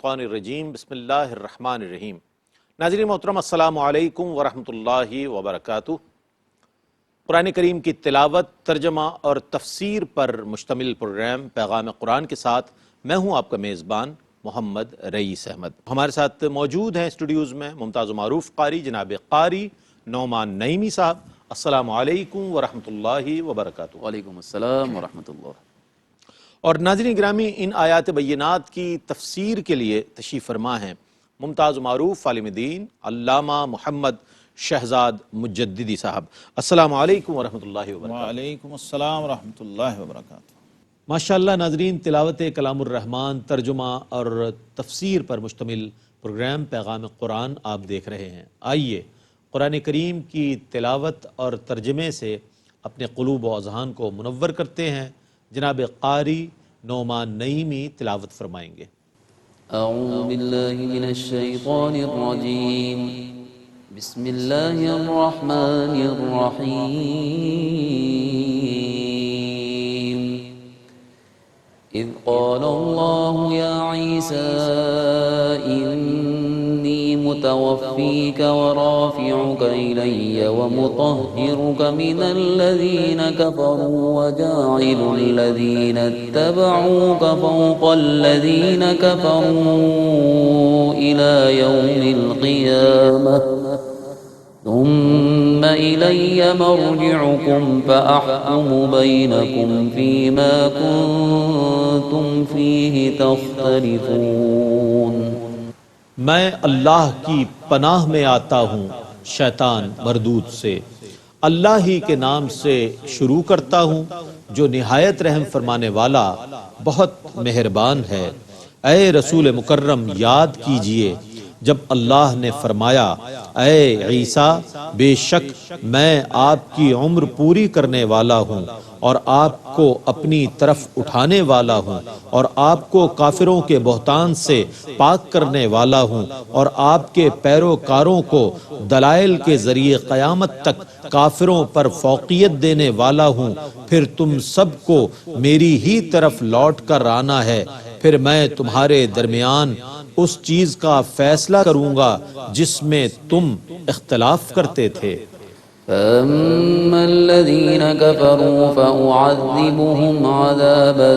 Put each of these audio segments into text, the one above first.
الشیطان الرجیم بسم اللہ الرحمن الرحیم۔ ناظرین محترم السلام علیکم ورحمۃ اللہ وبرکاتہ۔ قرآن کریم کی تلاوت، ترجمہ اور تفسیر پر مشتمل پروگرام پیغام قرآن کے ساتھ میں ہوں آپ کا میزبان محمد رئیس احمد۔ ہمارے ساتھ موجود ہیں اسٹوڈیوز میں ممتاز و معروف قاری جناب قاری نعمان نعیمی صاحب۔ السلام علیکم ورحمۃ اللہ وبرکاتہ۔ وعلیکم السلام ورحمۃ اللہ۔ اور ناظرین گرامی، ان آیات بینات کی تفسیر کے لیے تشریف فرما ہیں ممتاز و معروف عالم دین علامہ محمد شہزاد مجددی صاحب۔ السلام علیکم ورحمۃ اللہ وبرکاتہ۔ وعلیکم السلام ورحمۃ اللہ وبرکاتہ۔ ماشاءاللہ ناظرین، تلاوت کلام الرحمن، ترجمہ اور تفسیر پر مشتمل پروگرام پیغام قرآن آپ دیکھ رہے ہیں۔ آئیے قرآن کریم کی تلاوت اور ترجمے سے اپنے قلوب و اذہان کو منور کرتے ہیں۔ جناب قاری نعمان نعیمی تلاوت فرمائیں گے۔ اعوذ باللہ من الشیطان الرجیم، بسم اللہ الرحمن الرحیم۔ اذ قال اللہ یا عیسی انی متوفیک ورافعک الی ومطہرک من الذین کفروا وجاعل الذین اتبعوک فوق الذین کفروا الی یوم القیامہ ثم إلي مرجعكم فأحكم بينكم فيما كنتم فيه تختلفون۔ میں اللہ کی پناہ میں آتا ہوں شیطان مردود سے۔ اللہ ہی کے نام سے شروع کرتا ہوں جو نہایت رحم فرمانے والا بہت مہربان ہے۔ اے رسول مکرم، یاد کیجئے جب اللہ نے فرمایا اے عیسیٰ، بے شک میں آپ کی عمر پوری کرنے والا ہوں اور آپ کو اپنی طرف اٹھانے والا ہوں اور آپ کو کافروں کے بہتان سے پاک کرنے والا ہوں اور آپ کے پیروکاروں کو دلائل کے ذریعے قیامت تک کافروں پر فوقیت دینے والا ہوں۔ پھر تم سب کو میری ہی طرف لوٹ کر آنا ہے، پھر میں تمہارے درمیان اس چیز کا فیصلہ کروں گا جس میں تم اختلاف کرتے تھے۔ فأما الذين كفروا فأعذبهم عذابا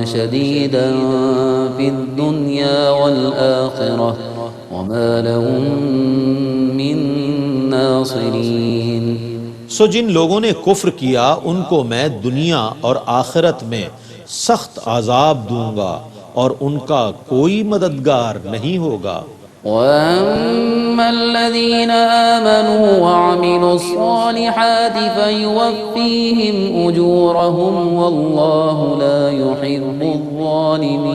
شديدا في الدنيا والآخرة وما لهم من ناصرين۔ سو جن لوگوں نے کفر کیا ان کو میں دنیا اور آخرت میں سخت عذاب دوں گا اور ان کا کوئی مددگار نہیں ہوگا۔ وَأَمَّا الَّذِينَ آمَنُوا وَعَمِلُوا الصَّالِحَاتِ فَيُوَفِّيهِمْ أُجُورَهُمْ وَاللَّهُ لَا يُحِبُّ الظَّالِمِينَ۔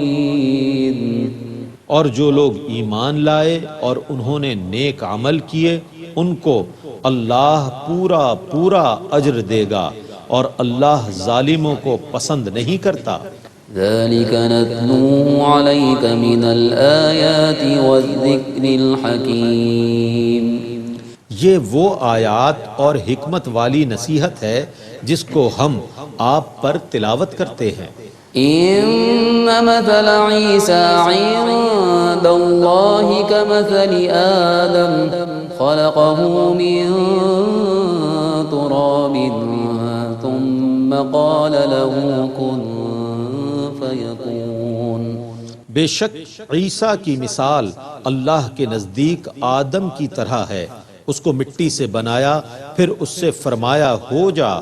اور جو لوگ ایمان لائے اور انہوں نے نیک عمل کیے ان کو اللہ پورا پورا اجر دے گا اور اللہ ظالموں کو پسند نہیں کرتا۔ ذَلِكَ نَتْلُوهُ عَلَيْكَ مِنَ الْآيَاتِ وَالذِّكْرِ الْحَكِيمِ۔ یہ وہ آیات اور حکمت والی نصیحت ہے جس کو ہم آپ پر تلاوت کرتے ہیں۔ إِنَّ مَثَلَ عِيسَىٰ عِندَ اللَّهِ كَمَثَلِ آدَمَ خَلَقَهُ مِن تُرَابٍ ثُمَّ قَالَ لَهُ كُن فَيَكُونُ۔ بے شک عیسیٰ کی مثال اللہ کے نزدیک آدم کی طرح ہے، اس کو مٹی سے بنایا پھر اس سے فرمایا ہو جا،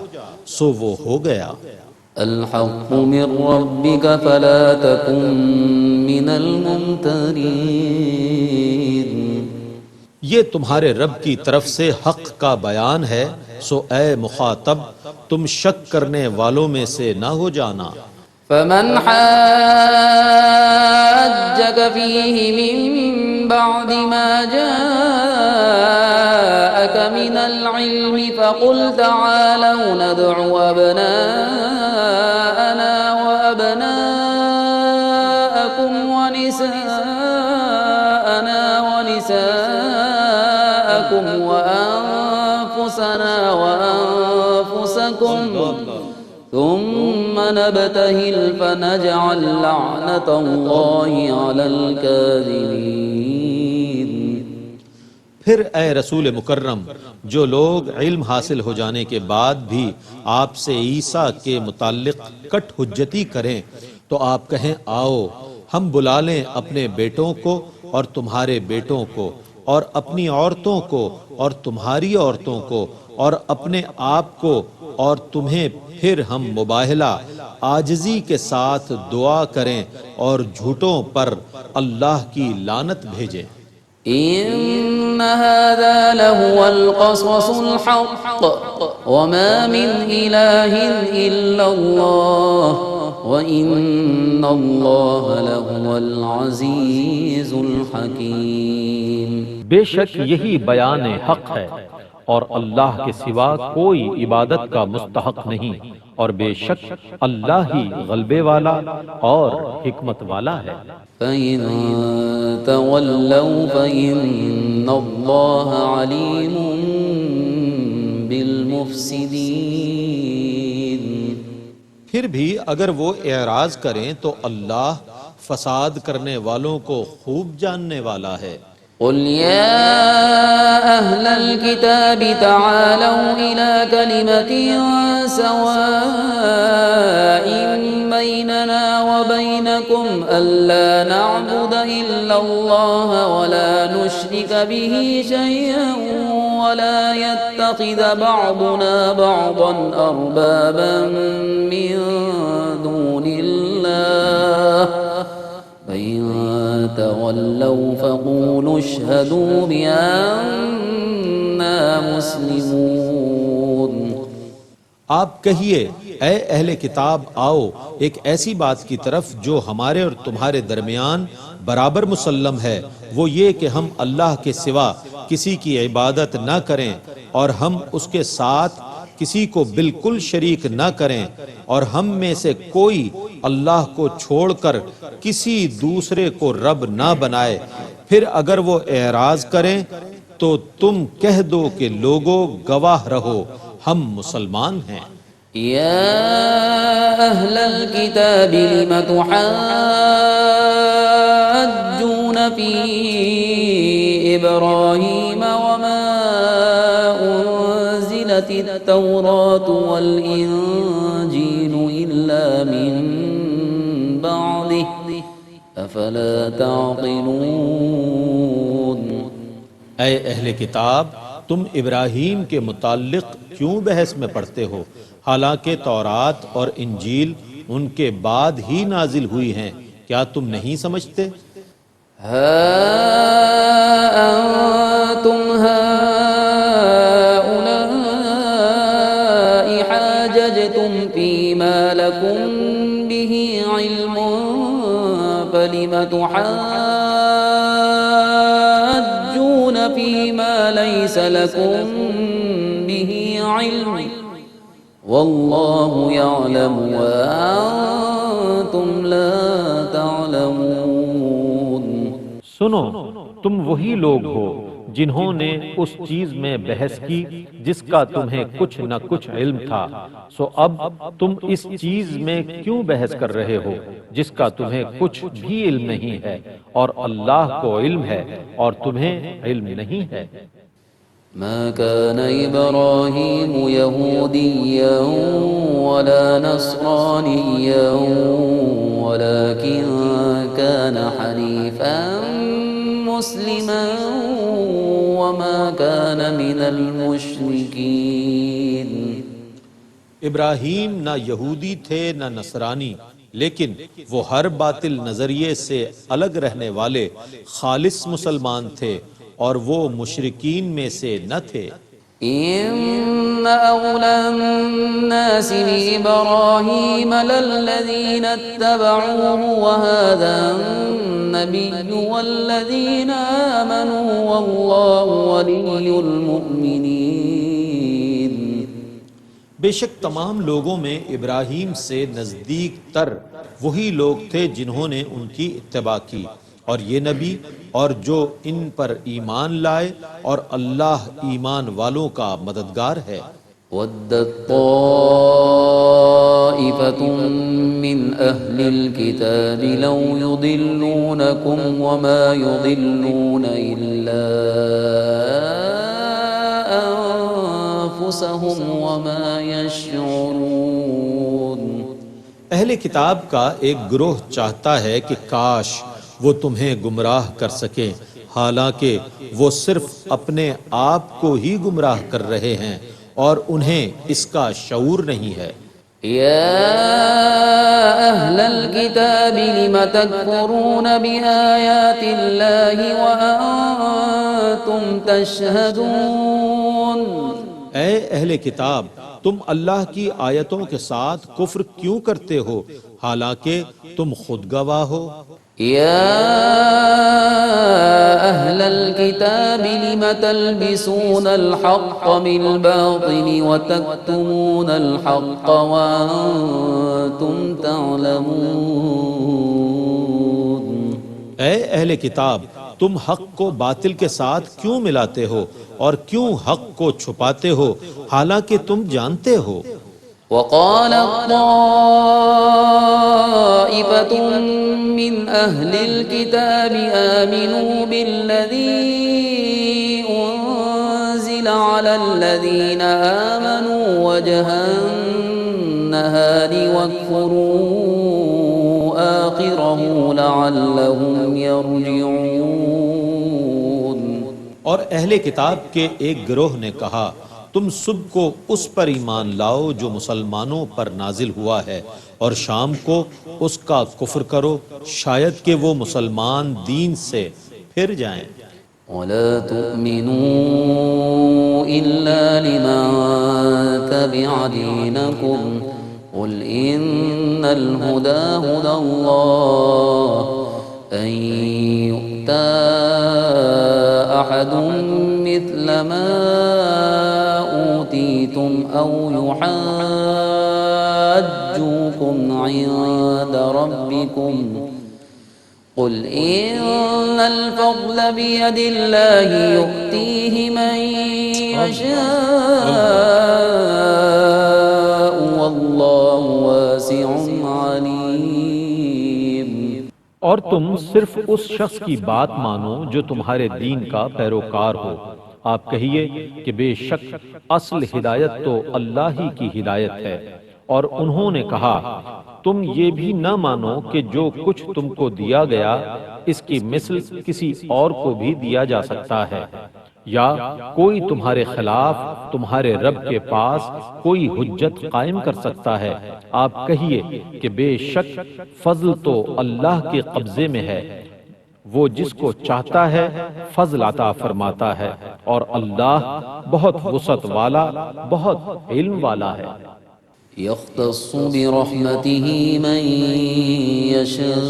سو وہ ہو گیا۔ الحق من ربك فلا تكن من الممترين۔ یہ تمہارے رب کی طرف سے حق کا بیان ہے، سو اے مخاطب تم شک کرنے والوں میں سے نہ ہو جانا۔ فمن حاجك فيه من بعد ما جاءك من العلم فقل تعالوا ندع أبناءنا وأبناءكم ونساءنا ونساءكم وأنفسنا وأنفسكم ثم نبتهل فنجعل لعنة الله على الكاذبين۔ پھر اے رسول مکرم، جو لوگ علم حاصل ہو جانے کے بعد بھی آپ سے عیسیٰ کے متعلق کٹ حجتی کریں تو آپ کہیں آؤ ہم بلا لیں اپنے بیٹوں کو اور تمہارے بیٹوں کو اور اپنی عورتوں کو اور تمہاری عورتوں کو اور اپنے آپ کو اور تمہیں، پھر ہم مباہلہ عاجزی کے ساتھ دعا کریں اور جھوٹوں پر اللہ کی لعنت بھیجیں۔ إن هذا لهو القصص الحق وما من إله إلا الله وإن الله لهو العزيز الحكيم۔ بے شک یہی بیان حق ہے اور اللہ کے سوا کوئی عبادت کا مستحق نہیں، اور بے شک اللہ ہی غلبے والا اور حکمت والا ہے۔ فإن تولوا فإن الله عليم بالمفسدين۔ پھر بھی اگر وہ اعراض کریں تو اللہ فساد کرنے والوں کو خوب جاننے والا ہے۔ قل يا أهل الكتاب تعالوا إلى كلمة سواء بيننا وبينكم ألا نعبد إلا الله ولا نشرك به شيئا ولا يتخذ بعضنا بعضا أربابا من دون الله فإن تولوا فقولوا اشهدوا بأننا مسلمون۔ آپ کہیے اے اہل کتاب آؤ ایک ایسی بات کی طرف جو ہمارے اور تمہارے درمیان برابر مسلم ہے، وہ یہ کہ ہم اللہ کے سوا کسی کی عبادت نہ کریں اور ہم اس کے ساتھ کسی کو بالکل شریک نہ کریں، اور ہم میں سے کوئی اللہ کو چھوڑ کر کسی دوسرے کو رب نہ بنائے۔ پھر اگر وہ اعراض کریں تو تم کہہ دو کہ لوگو گواہ رہو ہم مسلمان ہیں۔ يا أهل الكتاب لم تحاجون في إبراهيم وما أنزلت التوراة والإنجيل إلا من بعده أفلا تعقلون۔ اے اہل کتاب، تم ابراہیم کے متعلق کیوں بحث میں پڑھتے ہو، حالانکہ تورات اور انجیل ان کے بعد ہی نازل ہوئی ہیں، کیا تم نہیں سمجھتے؟ ها أنتم هؤلاء حاججتم فيما لكم به علم فلم تحاجون فيما ليس لكم به علم والله يعلم وأنتم لا تعلمون۔ سنو، تم وہی لوگ ہو جنہوں نے اس چیز میں بحث کی جس کا تمہیں کچھ نہ کچھ علم تھا، سو اب تم اس چیز میں کیوں بحث کر رہے ہو جس کا تمہیں کچھ بھی علم نہیں ہے، اور اللہ کو علم ہے اور تمہیں علم نہیں ہے۔ ما كان إبراهيم يهوديا ولا نصرانيا ولكن كان حنيفا مسلما وما كان من المشركين۔ ابراہیم نہ یہودی تھے نہ نصرانی، لیکن وہ ہر باطل نظریے سے الگ رہنے والے خالص مسلمان تھے اور وہ مشرکین میں سے نہ تھے۔ إن أولى الناس بإبراهيم للذين اتبعوه وهذا النبي والذين آمنوا والله ولي المؤمنين۔ بے شک تمام لوگوں میں ابراہیم سے نزدیک تر وہی لوگ تھے جنہوں نے ان کی اتباع کی، اور یہ نبی اور جو ان پر ایمان لائے، اور اللہ ایمان والوں کا مددگار ہے۔ ودت طائفة من أهل الكتاب لو يضلونكم وما يضلون إلا أنفسهم وما يشعرون۔ اہل کتاب کا ایک گروہ چاہتا ہے کہ کاش وہ تمہیں گمراہ کر سکیں، حالانکہ وہ صرف اپنے آپ کو ہی گمراہ کر رہے ہیں اور انہیں اس کا شعور نہیں ہے۔ يا أهل الكتاب لم تكفرون بآيات الله وأنتم تشهدون۔ اے اہل کتاب، تم اللہ کی آیتوں کے ساتھ کفر کیوں کرتے ہو حالانکہ تم خود گواہ ہو؟ يا أهل الكتاب لم تلبسون الحق بالباطل وتكتمون الحق وأنتم تعلمون۔ اے اہل کتاب، تم حق کو باطل کے ساتھ کیوں ملاتے ہو اور کیوں حق کو چھپاتے ہو حالانکہ تم جانتے ہو؟ وقال طائفة من أهل الكتاب آمنوا بالذي أنزل على الذين آمنوا وجه النهار واكفروا آخره لعلهم يرجعون۔ اور اہل کتاب کے ایک گروہ نے کہا، تم صبح کو اس پر ایمان لاؤ جو مسلمانوں پر نازل ہوا ہے اور شام کو اس کا کفر کرو، شاید کہ وہ مسلمان دین سے پھر جائیں۔ ولا تؤمنوا إلا لمن تبع دينكم قل إن الهدى هدى الله أن يؤتى أحد مثل ما أوتيتم أو يحاجوكم عند ربكم قل إن الفضل بيد الله يؤتيه من يشاء والله واسع عليم۔ اور تم صرف اس شخص کی بات مانو جو تمہارے دین کا پیروکار ہو۔ آپ کہیے کہ بے شک اصل ہدایت تو اللہ ہی کی ہدایت ہے۔ اور انہوں نے کہا، تم یہ بھی نہ مانو کہ جو کچھ تم کو دیا گیا اس کی مثل کسی اور کو بھی دیا جا سکتا ہے، یا کوئی تمہارے خلاف تمہارے رب کے پاس کوئی حجت قائم کر سکتا ہے۔ آپ کہیے کہ بے شک فضل تو اللہ کے قبضے میں ہے، وہ جس کو چاہتا ہے فضل عطا فرماتا ہے، اور اللہ بہت وسعت والا، بہت علم والا ہے۔ يختص برحمته من يشاء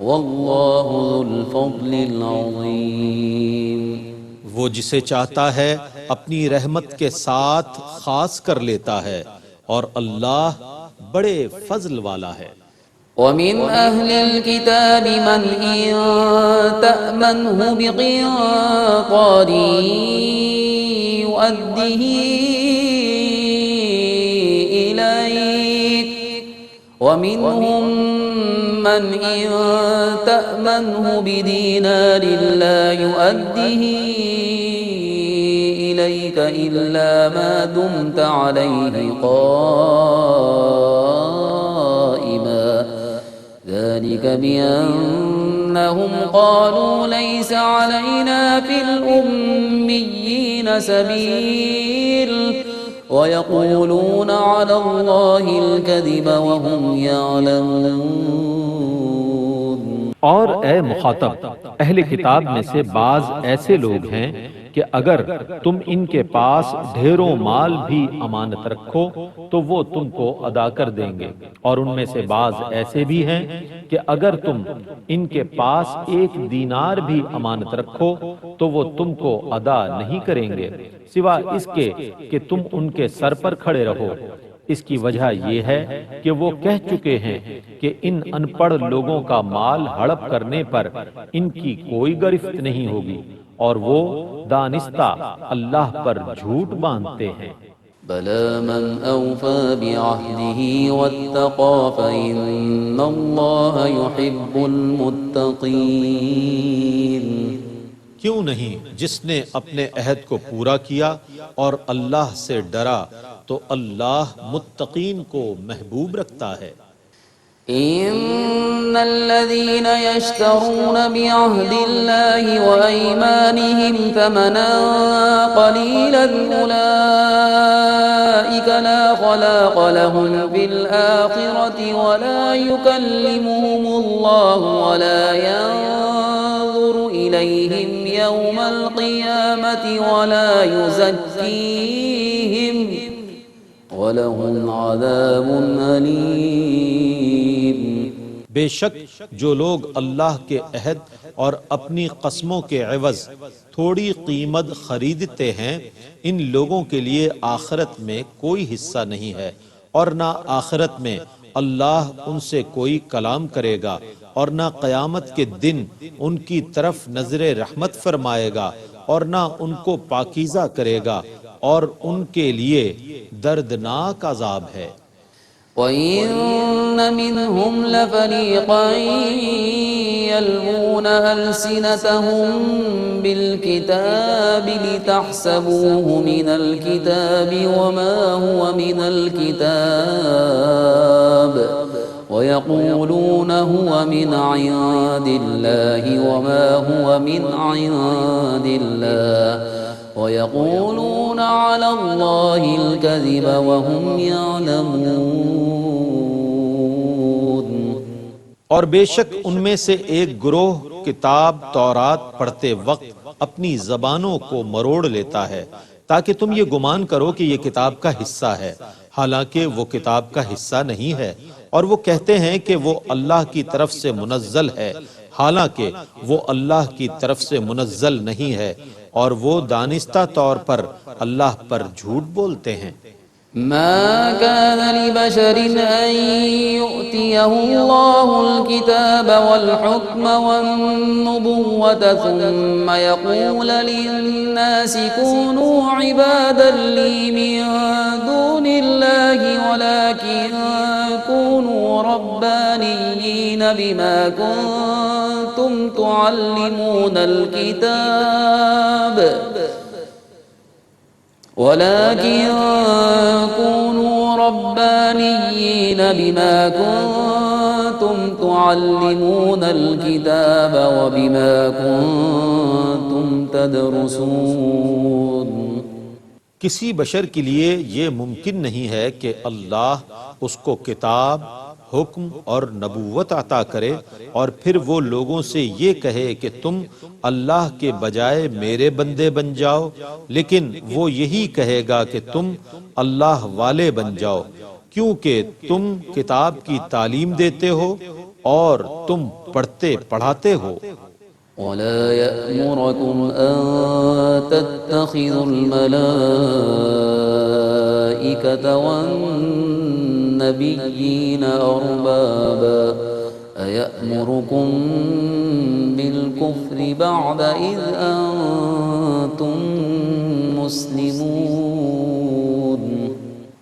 والله ذو الفضل العظيم۔ وہ جسے چاہتا ہے اپنی رحمت کے ساتھ خاص کر لیتا ہے، اور اللہ بڑے فضل والا ہے۔ ومن أهل الكتاب من إن تأمنه بقنطار يؤديه إليك ومنهم من إن تأمنه بدينار لا يؤديه إليك إلا ما دمت عليه قائما ذلك بأنهم قالوا ليس علينا في الأميين سبيل ويقولون على الله الكذب وهم يعلمون۔ اور اے مخاطب، اہل کتاب میں سے بعض ایسے لوگ ہیں کہ اگر تم ان کے پاس ڈھیروں مال بھی امانت رکھو تو وہ تم کو ادا کر دیں گے، اور ان میں سے بعض ایسے بھی ہیں کہ اگر تم ان کے پاس ایک دینار بھی امانت رکھو تو وہ تم کو ادا نہیں کریں گے سوا اس کے کہ تم ان کے سر پر کھڑے رہو۔ اس کی وجہ یہ ہے کہ وہ کہہ چکے ہیں کہ ان ان پڑھ لوگوں کا مال ہڑپ کرنے پر ان کی کوئی گرفت نہیں ہوگی، اور وہ دانستہ اللہ پر جھوٹ باندھتے ہیں۔ بلى من أوفى بعهده واتقى فإن الله يحب المتقين۔ کیوں نہیں، جس نے اپنے عہد کو پورا کیا اور اللہ سے ڈرا تو اللہ متقین کو محبوب رکھتا ہے۔ إن الذين يشترون بعهد الله وأيمانهم ثمنا قليلا أولئك لا خلاق لهم في الآخرة ولا يكلمهم الله ولا ينظر إليهم يوم القيامة ولا يزكيهم وَلَهُمْ عَذَابٌ أَلِيمٌ۔ بے شک جو لوگ اللہ کے عہد اور اپنی قسموں کے عوض تھوڑی قیمت خریدتے ہیں، ان لوگوں کے لیے آخرت میں کوئی حصہ نہیں ہے، اور نہ آخرت میں اللہ ان سے کوئی کلام کرے گا، اور نہ قیامت کے دن ان کی طرف نظر رحمت فرمائے گا، اور نہ ان کو پاکیزہ کرے گا، اور ان کے لیے دردناک عذاب ہے۔ وَإِنَّ مِنْهُمْ لَفَرِيقًا يَلْوُونَ أَلْسِنَتَهُمْ بِالْكِتَابِ لِتَحْسَبُوهُ مِنَ الْكِتَابِ وَمَا هُوَ مِنَ الْكِتَابِ وَيَقُولُونَ هُوَ مِنْ عِنْدِ اللَّهِ وَمَا هُوَ مِنْ عِنْدِ اللَّهِ وَيَقُولُونَ عَلَى اللَّهِ الْكَذِبَ وَهُمْ يَعْلَمُونَ۔ اور بے شک ان میں سے ایک گروہ کتاب تورات پڑھتے وقت اپنی زبانوں کو مروڑ لیتا ہے تاکہ تم یہ گمان کرو کہ یہ کتاب کا حصہ ہے، حالانکہ وہ کتاب کا حصہ نہیں ہے، اور وہ کہتے ہیں کہ وہ اللہ کی طرف سے منزل ہے، حالانکہ وہ اللہ کی طرف سے منزل نہیں ہے، اور وہ دانستہ طور پر اللہ پر جھوٹ بولتے ہیں۔ ما كان لبشر أن يؤتيه الله الكتاب والحكم والنبوة ثم يقول للناس كونوا عبادا لي من دون الله ولكن كونوا ربانيين بما كنتم تعلمون الكتاب ولكن كونوا ربانيين بما كنتم تعلمون الكتاب وبما كنتم تدرسون۔ کسی بشر کے لیے یہ ممکن نہیں ہے کہ اللہ اس کو کتاب، حکم اور نبوت عطا کرے اور پھر وہ لوگوں سے یہ کہے کہ تم اللہ کے بجائے میرے بندے بن جاؤ، لیکن وہ یہی کہے گا کہ تم اللہ والے بن جاؤ، کیونکہ تم کتاب کی تعلیم دیتے ہو اور تم پڑھتے پڑھاتے ہو۔ ولا يأمركم أن تتخذوا الملائكة والنبيين أربابا أيأمركم بالكفر بعد إذ أنتم مسلمون۔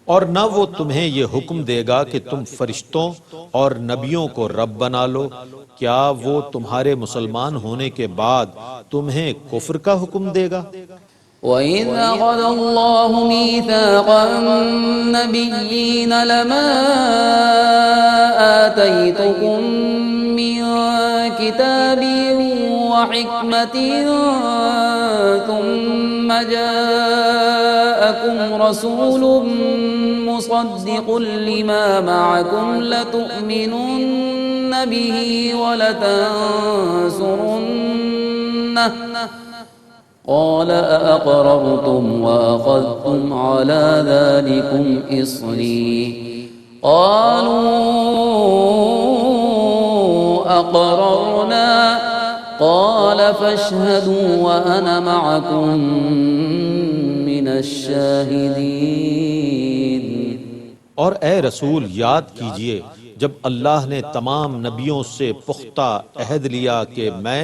اور نہ وہ تمہیں یہ حکم دے گا کہ تم فرشتوں اور نبیوں کو رب بنا لو، کیا وہ تمہارے مسلمان ہونے کے بعد تمہیں کفر کا حکم دے گا؟ وَإِذْ أَخَذَ اللَّهُ مِيثَاقَ النَّبِيِّينَ لَمَا آتَيْتُكُم مِّن كِتَابٍ وَحِكْمَةٍ ثُمَّ جَاءَكُمْ رَسُولٌ مُصَدِّقٌ لِّمَا مَعَكُمْ لَتُؤْمِنُنَّ بِهِ وَلَتَنصُرُنَّهُ قال أأقررتم وأخذتم على ذلكم إصري قالوا أقررنا قال فاشهدوا وأنا معكم من الشاهدين۔ اور اے رسول یاد کیجئے جب اللہ نے تمام نبیوں سے پختہ عہد لیا کہ میں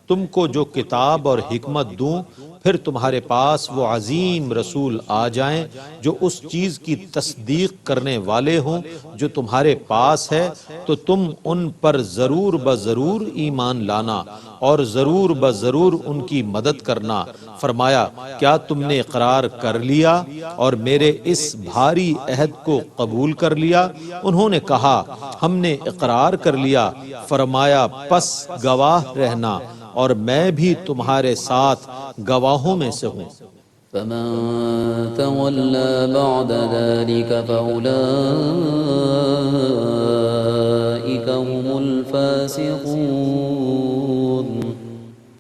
تم کو جو کتاب اور حکمت دوں، پھر تمہارے پاس وہ عظیم رسول آ جائیں جو اس چیز کی تصدیق کرنے والے ہوں جو تمہارے پاس ہے، تو تم ان پر ضرور بضرور ایمان لانا اور ضرور بضرور ان کی مدد کرنا۔ فرمایا کیا تم نے اقرار کر لیا اور میرے اس بھاری عہد کو قبول کر لیا؟ انہوں نے کہا ہم نے اقرار کر لیا۔ فرمایا پس گواہ رہنا اور میں بھی تمہارے ساتھ گواہوں میں سے ہوں۔ فمن تولى بعد ذلك فأولئك هم الفاسقون۔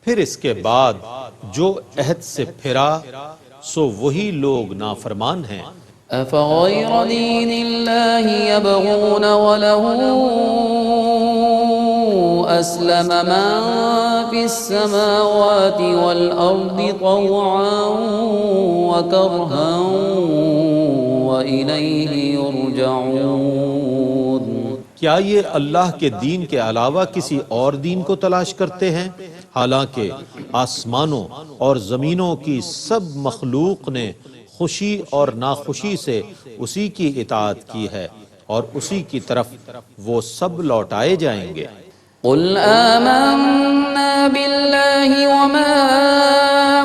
پھر اس کے بعد جو عہد سے پھرا سو وہی لوگ نافرمان ہیں۔ أفغير دين الله يبغون وله أسلم من في السماوات والأرض طوعا وكرها وإليه يرجعون۔ کیا یہ اللہ کے دین کے علاوہ کسی اور دین کو تلاش کرتے ہیں؟ حالانکہ آسمانوں اور زمینوں کی سب مخلوق نے خوشی اور ناخوشی سے اسی کی اطاعت کی ہے اور اسی کی طرف وہ سب لوٹائے جائیں گے۔ قل آمنا بالله وما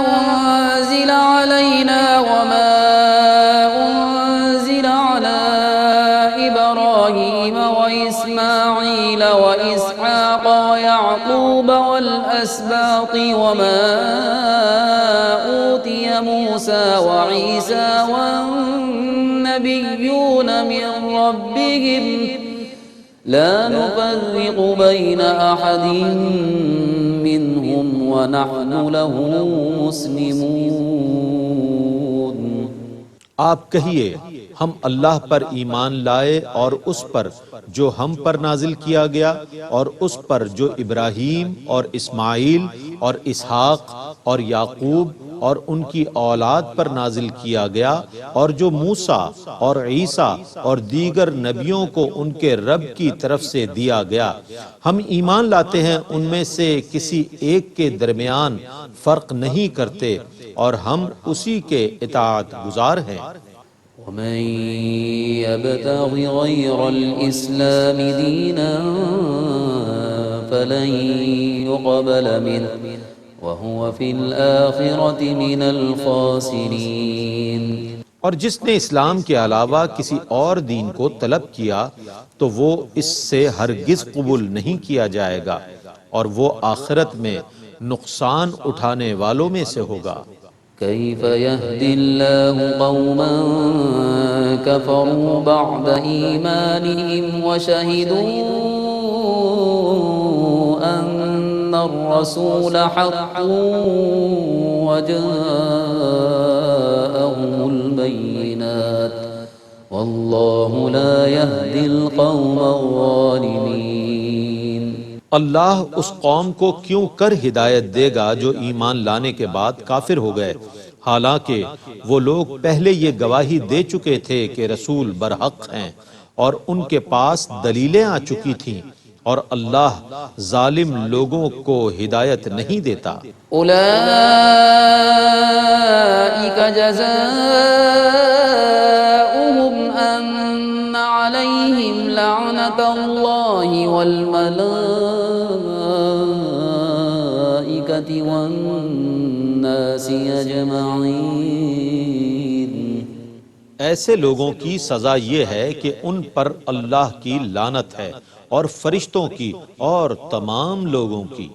أنزل علينا وما أنزل على إبراهيم وإسماعيل وإسحاق ويعقوب والأسباط وما أوتي موسى وعيسى والنبيون من ربهم لا نفرق بين أحد منهم ونحن له مسلمون۔ آپ کہیے ہم اللہ پر ایمان لائے اور اس پر جو ہم پر نازل کیا گیا اور اس پر جو ابراہیم اور اسماعیل اور اسحاق اور یعقوب اور ان کی اولاد پر نازل کیا گیا اور جو موسیٰ اور عیسیٰ اور دیگر نبیوں کو ان کے رب کی طرف سے دیا گیا، ہم ایمان لاتے ہیں ان میں سے کسی ایک کے درمیان فرق نہیں کرتے اور ہم اسی کے اطاعت گزار ہیں۔ ومن يبتغ غير الإسلام دينا فلن يقبل منه وهو في الآخرة من الخاسرين۔ اور جس نے اسلام کے علاوہ کسی اور دین کو طلب کیا تو وہ اس سے ہرگز قبول نہیں کیا جائے گا اور وہ آخرت میں نقصان اٹھانے والوں میں سے ہوگا۔ كيف يهدي الله قوما كفروا بعد إيمانهم وشهدوا أن الرسول حق وجاءهم البينات والله لا يهدي القوم الظالمين۔ اللہ اس قوم کو کیوں کر ہدایت دے گا جو ایمان لانے کے بعد کافر ہو گئے، حالانکہ وہ لوگ پہلے یہ گواہی دے چکے تھے کہ رسول برحق ہیں اور ان کے پاس دلیلیں آ چکی تھیں، اور اللہ ظالم لوگوں کو ہدایت نہیں دیتا۔ أولئك جزاؤهم أن عليهم لعنة الله والملائكة والناس أجمعين۔ ایسے لوگوں کی سزا یہ ہے کہ ان پر اللہ کی لعنت ہے اور فرشتوں کی اور تمام لوگوں کی۔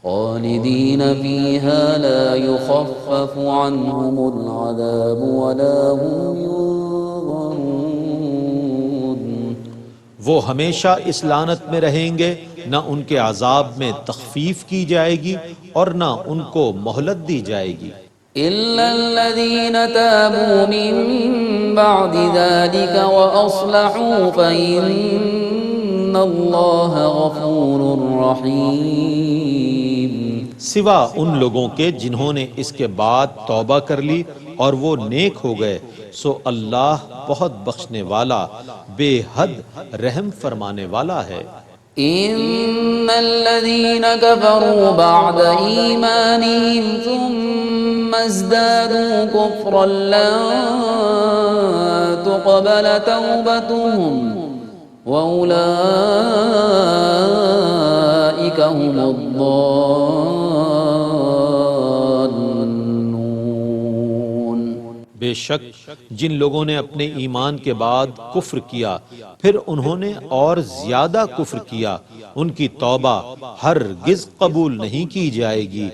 خالدین فیہا لا یخفف عنہم العذاب ولا هم ينظرون۔ وہ ہمیشہ اس لعنت میں رہیں گے، نہ ان کے عذاب میں تخفیف کی جائے گی اور نہ ان کو مہلت دی جائے گی۔ إلا الذين تابوا من بعد ذلك وأصلحوا فإن الله غفور رحيم۔ سوا ان لوگوں کے جنہوں نے اس کے بعد توبہ کر لی اور وہ نیک ہو گئے، سو اللہ بہت بخشنے والا بے حد رحم فرمانے والا ہے۔ إن الذين كفروا بعد إيمانهم ثم ازدادوا كفرا لن تقبل توبتهم وأولئك هم الضالون۔ بے شک جن لوگوں نے اپنے ایمان کے بعد کفر کیا پھر انہوں نے اور زیادہ کفر کیا، ان کی توبہ ہرگز قبول نہیں کی جائے گی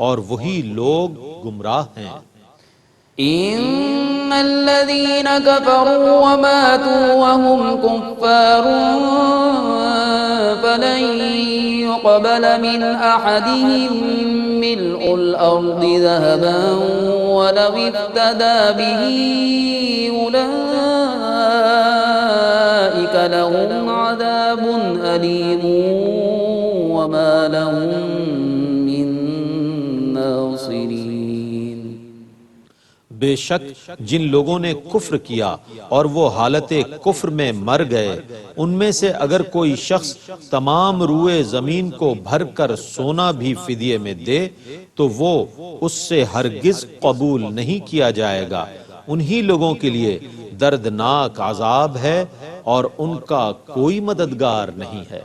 اور وہی لوگ گمراہ ہیں۔ إن الذين كفروا وماتوا وهم كفار فلن يقبل من أحدهم ملء الأرض ذهبا ولو افتدى به أولئك لهم عذاب أليم وما لهم من ناصرين۔ بے شک جن لوگوں نے کفر کیا اور وہ حالت کفر میں مر گئے، ان میں سے اگر کوئی شخص تمام روئے زمین کو بھر کر سونا بھی فدیے میں دے تو وہ اس سے ہرگز قبول نہیں کیا جائے گا، انہی لوگوں کے لیے دردناک عذاب ہے اور ان کا کوئی مددگار نہیں ہے۔